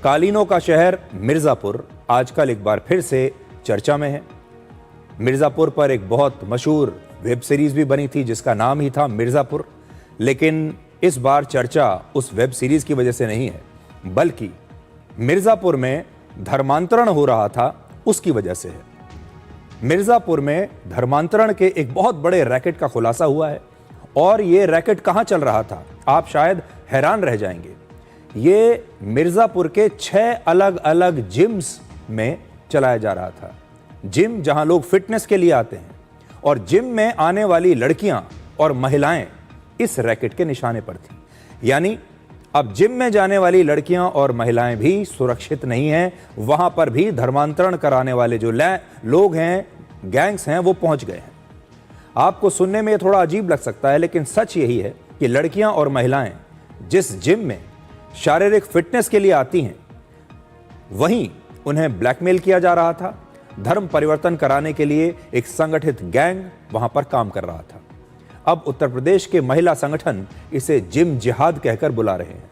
कालीनों का शहर मिर्जापुर आजकल एक बार फिर से चर्चा में है। मिर्जापुर पर एक बहुत मशहूर वेब सीरीज भी बनी थी जिसका नाम ही था मिर्जापुर, लेकिन इस बार चर्चा उस वेब सीरीज की वजह से नहीं है, बल्कि मिर्जापुर में धर्मांतरण हो रहा था उसकी वजह से है। मिर्जापुर में धर्मांतरण के एक बहुत बड़े रैकेट का खुलासा हुआ है और ये रैकेट कहां चल रहा था, आप शायद हैरान रह जाएंगे। ये मिर्जापुर के 6 अलग अलग जिम्स में चलाया जा रहा था। जिम जहां लोग फिटनेस के लिए आते हैं, और जिम में आने वाली लड़कियां और महिलाएं इस रैकेट के निशाने पर थी। यानी अब जिम में जाने वाली लड़कियां और महिलाएं भी सुरक्षित नहीं हैं, वहां पर भी धर्मांतरण कराने वाले जो लोग हैं, गैंग्स हैं, वो पहुंच गए हैं। आपको सुनने में थोड़ा अजीब लग सकता है, लेकिन सच यही है कि लड़कियां और महिलाएं जिस जिम में शारीरिक फिटनेस के लिए आती हैं, वहीं उन्हें ब्लैकमेल किया जा रहा था। धर्म परिवर्तन कराने के लिए एक संगठित गैंग वहां पर काम कर रहा था। अब उत्तर प्रदेश के महिला संगठन इसे जिम जिहाद कहकर बुला रहे हैं।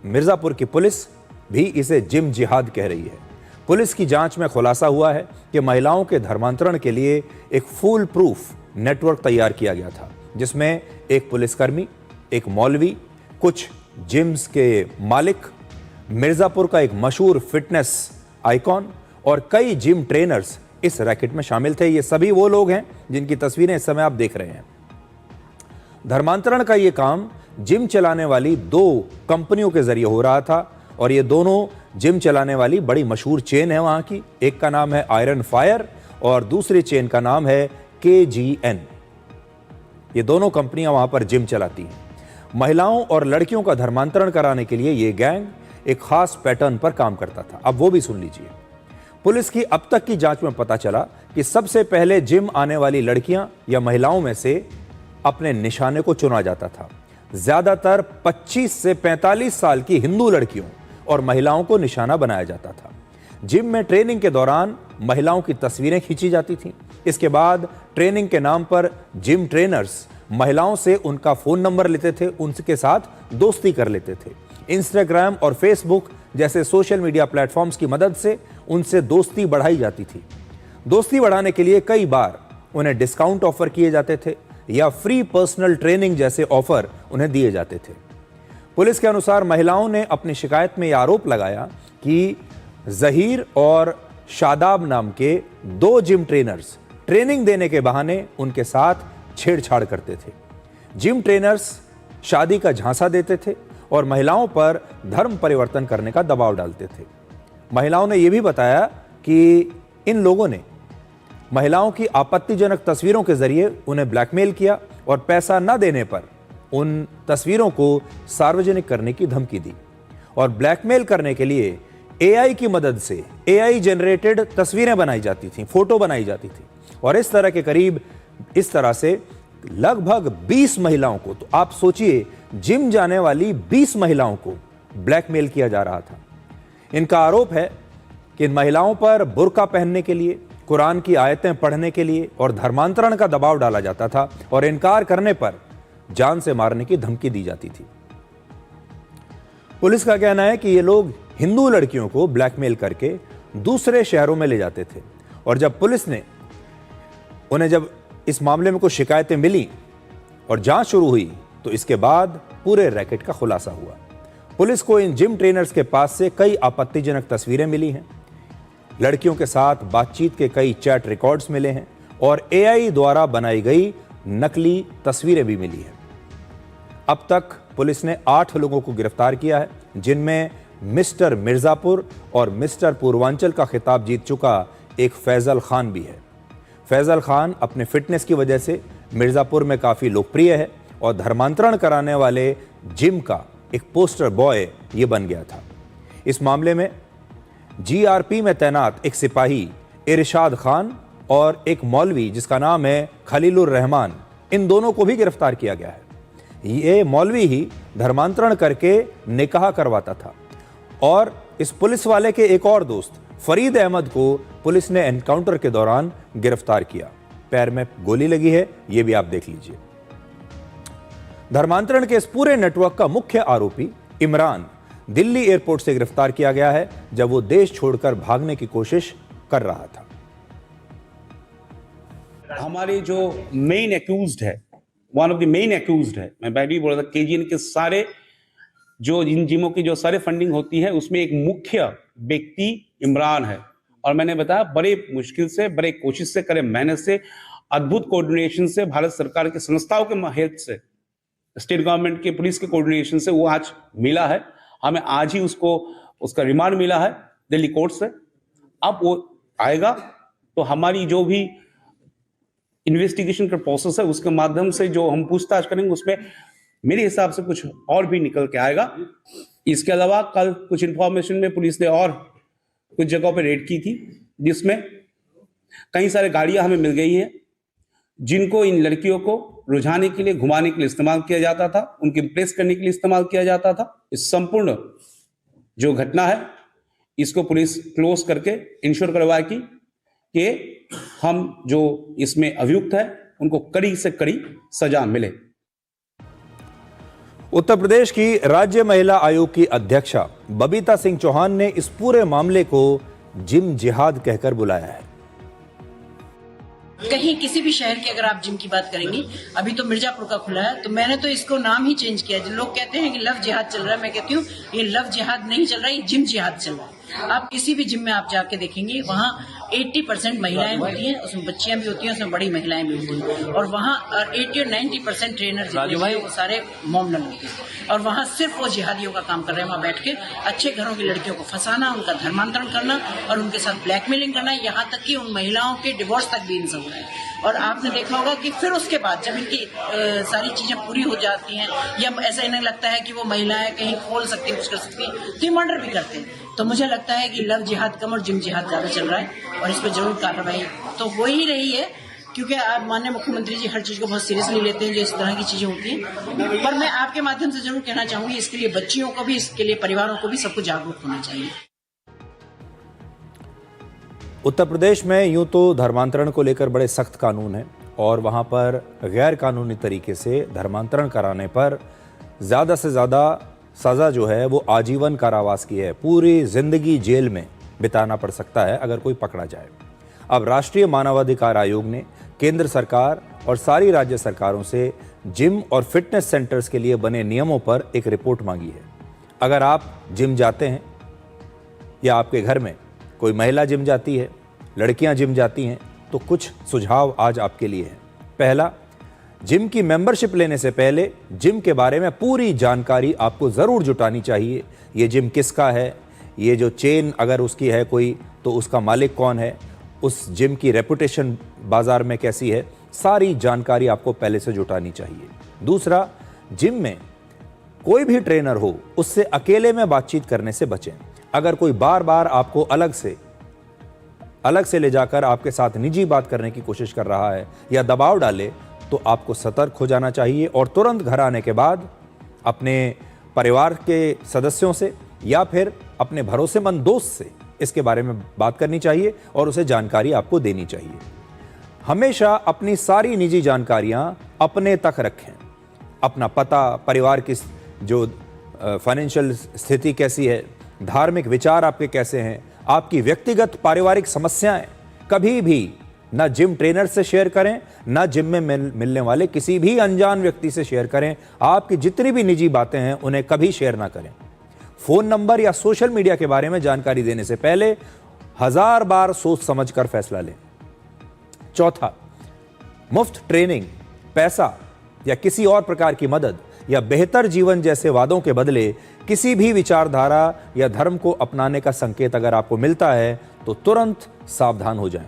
मिर्जापुर की पुलिस भी इसे जिम जिहाद कह रही है। पुलिस की जांच में खुलासा हुआ है कि महिलाओं के धर्मांतरण के लिए एक फूल प्रूफ नेटवर्क तैयार किया गया था, जिसमें एक पुलिसकर्मी, एक मौलवी, कुछ जिम्स के मालिक, मिर्जापुर का एक मशहूर फिटनेस आइकॉन और कई जिम ट्रेनर्स इस रैकेट में शामिल थे। ये सभी वो लोग हैं जिनकी तस्वीरें इस समय आप देख रहे हैं। धर्मांतरण का ये काम जिम चलाने वाली 2 कंपनियों के जरिए हो रहा था, और ये दोनों जिम चलाने वाली बड़ी मशहूर चेन है वहां की। एक का नाम है आयरन फायर और दूसरी चेन का नाम है KGN। ये दोनों कंपनियां वहां पर जिम चलाती हैं। महिलाओं और लड़कियों का धर्मांतरण कराने के लिए ये गैंग एक खास पैटर्न पर काम करता था। अब वो भी सुन लीजिए। पुलिस की अब तक की जांच में पता चला कि सबसे पहले जिम आने वाली लड़कियां या महिलाओं में से अपने निशाने को चुना जाता था। ज्यादातर 25 से 45 साल की हिंदू लड़कियों और महिलाओं को निशाना बनाया जाता था। जिम में ट्रेनिंग के दौरान महिलाओं की तस्वीरें खींची जाती थीं। इसके बाद ट्रेनिंग के नाम पर जिम ट्रेनर्स महिलाओं से उनका फोन नंबर लेते थे, उनके साथ दोस्ती कर लेते थे। इंस्टाग्राम और फेसबुक जैसे सोशल मीडिया प्लेटफॉर्म्स की मदद से उनसे दोस्ती बढ़ाई जाती थी। दोस्ती बढ़ाने के लिए कई बार उन्हें डिस्काउंट ऑफर किए जाते थे या फ्री पर्सनल ट्रेनिंग जैसे ऑफर उन्हें दिए जाते थे। पुलिस के अनुसार महिलाओं ने अपनी शिकायत में यह आरोप लगाया कि जहीर और शादाब नाम के 2 जिम ट्रेनर्स ट्रेनिंग देने के बहाने उनके साथ छेड़छाड़ करते थे। जिम ट्रेनर्स शादी का झांसा देते थे और महिलाओं पर धर्म परिवर्तन करने का दबाव डालते थे। महिलाओं ने यह भी बताया कि इन लोगों ने महिलाओं की आपत्तिजनक तस्वीरों के जरिए उन्हें ब्लैकमेल किया और पैसा न देने पर उन तस्वीरों को सार्वजनिक करने की धमकी दी। और ब्लैकमेल करने के लिए AI की मदद से AI जनरेटेड तस्वीरें बनाई जाती थी, फोटो बनाई जाती थी, और इस तरह से लगभग 20 महिलाओं को, तो आप सोचिए जिम जाने वाली 20 महिलाओं को ब्लैकमेल किया जा रहा था। इनका आरोप है कि इन महिलाओं पर बुर्का पहनने के लिए, कुरान की आयतें पढ़ने के लिए और धर्मांतरण का दबाव डाला जाता था, और इनकार करने पर जान से मारने की धमकी दी जाती थी। पुलिस का कहना है कि ये लोग हिंदू लड़कियों को ब्लैकमेल करके दूसरे शहरों में ले जाते थे, और जब पुलिस ने जब इस मामले में कुछ शिकायतें मिली और जांच शुरू हुई, तो इसके बाद पूरे रैकेट का खुलासा हुआ। पुलिस को इन जिम ट्रेनर्स के पास से कई आपत्तिजनक तस्वीरें मिली हैं, लड़कियों के साथ बातचीत के कई चैट रिकॉर्ड्स मिले हैं, और AI द्वारा बनाई गई नकली तस्वीरें भी मिली हैं। अब तक पुलिस ने 8 लोगों को गिरफ्तार किया है, जिनमें मिस्टर मिर्जापुर और मिस्टर पूर्वांचल का खिताब जीत चुका एक फैजल खान भी है। फैजल खान अपने फिटनेस की वजह से मिर्जापुर में काफ़ी लोकप्रिय है और धर्मांतरण कराने वाले जिम का एक पोस्टर बॉय ये बन गया था। इस मामले में GRP में तैनात एक सिपाही इरशाद खान और एक मौलवी जिसका नाम है खलीलुर रहमान, इन दोनों को भी गिरफ्तार किया गया है। ये मौलवी ही धर्मांतरण करके निकाह करवाता था, और इस पुलिस वाले के एक और दोस्त फरीद अहमद को पुलिस ने एनकाउंटर के दौरान गिरफ्तार किया। पैर में गोली लगी है, यह भी आप देख लीजिए। धर्मांतरण के इस पूरे नेटवर्क का मुख्य आरोपी इमरान दिल्ली एयरपोर्ट से गिरफ्तार किया गया है जब वो देश छोड़कर भागने की कोशिश कर रहा था। हमारे जो मेन एक्यूज्ड है, one of the main accused है, मैं पहले भी बोला था, केजीएन के सारे जो इन जिमों की जो सारे फंडिंग होती है उसमें एक मुख्य व्यक्ति इमरान है। और मैंने बताया बड़े मुश्किल से, बड़े कोशिश से, करे मेहनत से, अद्भुत कोऑर्डिनेशन से, भारत सरकार की संस्थाओं के हेल्प से, स्टेट गवर्नमेंट के पुलिस के कोऑर्डिनेशन से वो आज मिला है। हमें आज ही उसका रिमांड मिला है दिल्ली कोर्ट से। अब वो आएगा तो हमारी जो भी इन्वेस्टिगेशन का प्रोसेस है उसके माध्यम से जो हम पूछताछ करेंगे उसमें मेरे हिसाब से कुछ और भी निकल के आएगा। इसके अलावा कल कुछ इंफॉर्मेशन में पुलिस ने और कुछ जगहों पे रेड की थी जिसमें कई सारे गाड़ियां हमें मिल गई हैं जिनको इन लड़कियों को रुझाने के लिए, घुमाने के लिए इस्तेमाल किया जाता था, उनके इम्प्रेस करने के लिए इस्तेमाल किया जाता था। इस संपूर्ण जो घटना है इसको पुलिस क्लोज करके इंश्योर करवाएगी कि हम जो इसमें अभियुक्त है उनको कड़ी से कड़ी सजा मिले। उत्तर प्रदेश की राज्य महिला आयोग की अध्यक्षा बबीता सिंह चौहान ने इस पूरे मामले को जिम जिहाद कहकर बुलाया है। कहीं किसी भी शहर की अगर आप जिम की बात करेंगी, अभी तो मिर्जापुर का खुला है, तो मैंने तो इसको नाम ही चेंज किया। जो लोग कहते हैं कि लव जिहाद चल रहा है, मैं कहती हूँ ये लव जिहाद नहीं चल रहा है, ये जिम जिहाद चल रहा है। आप किसी भी जिम में आप जाके देखेंगे वहाँ 80% महिलाएं होती हैं, उसमें बच्चियां भी होती हैं, उसमें बड़ी महिलाएं भी होती हैं, और वहाँ 80 और 90% ट्रेनर जो है वो सारे मोमडन होते हैं, और वहाँ सिर्फ वो जिहादियों का काम कर रहे हैं। वहाँ बैठ के अच्छे घरों की लड़कियों को फंसाना, उनका धर्मांतरण करना और उनके साथ ब्लैकमेलिंग करना, यहाँ तक कि उन महिलाओं के डिवोर्स तक भी इनसे हो रहा है। और आपने देखा होगा कि फिर उसके बाद जब इनकी सारी चीजें पूरी हो जाती हैं या ऐसा इन्हें लगता है कि वो महिलाएं कहीं खोल सकती हैं, कुछ कर सकती हैं, तो ये मर्डर भी करते हैं। तो मुझे लगता है कि लव जिहाद कम और जिम जिहाद ज्यादा चल रहा है और इस पर जरूर कार्रवाई तो हो ही रही है, क्योंकि आप माननीय मुख्यमंत्री जी हर चीज को बहुत सीरियसली लेते हैं जो इस तरह की चीजें होती हैं। पर मैं आपके माध्यम से जरूर कहना चाहूंगी, इसके लिए बच्चियों को भी, इसके लिए परिवारों को भी, सबको जागरूक होना चाहिए। उत्तर प्रदेश में यूं तो धर्मांतरण को लेकर बड़े सख्त कानून हैं और वहां पर गैर कानूनी तरीके से धर्मांतरण कराने पर ज़्यादा से ज़्यादा सज़ा जो है वो आजीवन कारावास की है, पूरी ज़िंदगी जेल में बिताना पड़ सकता है अगर कोई पकड़ा जाए। अब राष्ट्रीय मानवाधिकार आयोग ने केंद्र सरकार और सारी राज्य सरकारों से जिम और फिटनेस सेंटर्स के लिए बने नियमों पर एक रिपोर्ट मांगी है। अगर आप जिम जाते हैं या आपके घर में कोई महिला जिम जाती है, लड़कियां जिम जाती हैं, तो कुछ सुझाव आज आपके लिए हैं। पहला, जिम की मेंबरशिप लेने से पहले जिम के बारे में पूरी जानकारी आपको ज़रूर जुटानी चाहिए। ये जिम किसका है, ये जो चेन अगर उसकी है कोई तो उसका मालिक कौन है, उस जिम की रेपुटेशन बाज़ार में कैसी है, सारी जानकारी आपको पहले से जुटानी चाहिए। दूसरा, जिम में कोई भी ट्रेनर हो उससे अकेले में बातचीत करने से बचें। अगर कोई बार बार आपको अलग से ले जाकर आपके साथ निजी बात करने की कोशिश कर रहा है या दबाव डाले तो आपको सतर्क हो जाना चाहिए और तुरंत घर आने के बाद अपने परिवार के सदस्यों से या फिर अपने भरोसेमंद दोस्त से इसके बारे में बात करनी चाहिए और उसे जानकारी आपको देनी चाहिए। हमेशा अपनी सारी निजी जानकारियां अपने तक रखें। अपना पता, परिवार की जो फाइनेंशियल स्थिति कैसी है, धार्मिक विचार आपके कैसे हैं, आपकी व्यक्तिगत पारिवारिक समस्याएं कभी भी ना जिम ट्रेनर से शेयर करें, ना जिम में मिलने वाले किसी भी अनजान व्यक्ति से शेयर करें। आपकी जितनी भी निजी बातें हैं उन्हें कभी शेयर ना करें। फोन नंबर या सोशल मीडिया के बारे में जानकारी देने से पहले 1000 बार सोच समझकर फैसला लें। चौथा, मुफ्त ट्रेनिंग, पैसा या किसी और प्रकार की मदद या बेहतर जीवन जैसे वादों के बदले किसी भी विचारधारा या धर्म को अपनाने का संकेत अगर आपको मिलता है तो तुरंत सावधान हो जाएं।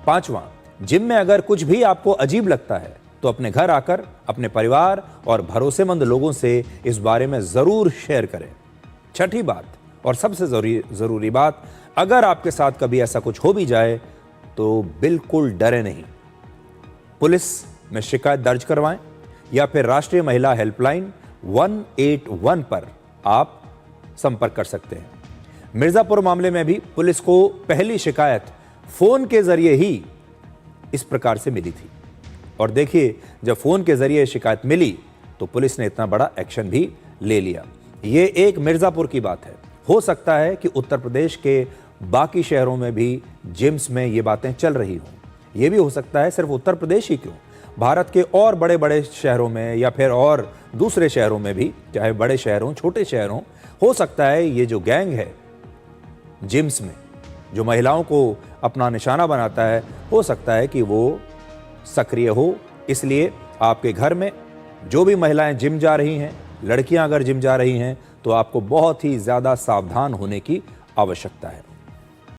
पांचवां, जिम में अगर कुछ भी आपको अजीब लगता है तो अपने घर आकर अपने परिवार और भरोसेमंद लोगों से इस बारे में जरूर शेयर करें। छठी बात और सबसे जरूरी बात, अगर आपके साथ कभी ऐसा कुछ हो भी जाए तो बिल्कुल डरे नहीं। पुलिस में शिकायत दर्ज करवाएं या फिर राष्ट्रीय महिला हेल्पलाइन 181 पर आप संपर्क कर सकते हैं। मिर्जापुर मामले में भी पुलिस को पहली शिकायत फोन के जरिए ही इस प्रकार से मिली थी और देखिए, जब फोन के जरिए शिकायत मिली तो पुलिस ने इतना बड़ा एक्शन भी ले लिया। ये एक मिर्ज़ापुर की बात है। हो सकता है कि उत्तर प्रदेश के बाकी शहरों में भी जिम्स में ये बातें चल रही हों। ये भी हो सकता है सिर्फ उत्तर प्रदेश ही क्यों, भारत के और बड़े बड़े शहरों में या फिर और दूसरे शहरों में भी, चाहे बड़े शहरों छोटे शहरों, हो सकता है ये जो गैंग है जिम्स में, जो महिलाओं को अपना निशाना बनाता है, हो सकता है कि वो सक्रिय हो। इसलिए आपके घर में जो भी महिलाएं जिम जा रही हैं, लड़कियां अगर जिम जा रही हैं, तो आपको बहुत ही ज़्यादा सावधान होने की आवश्यकता है।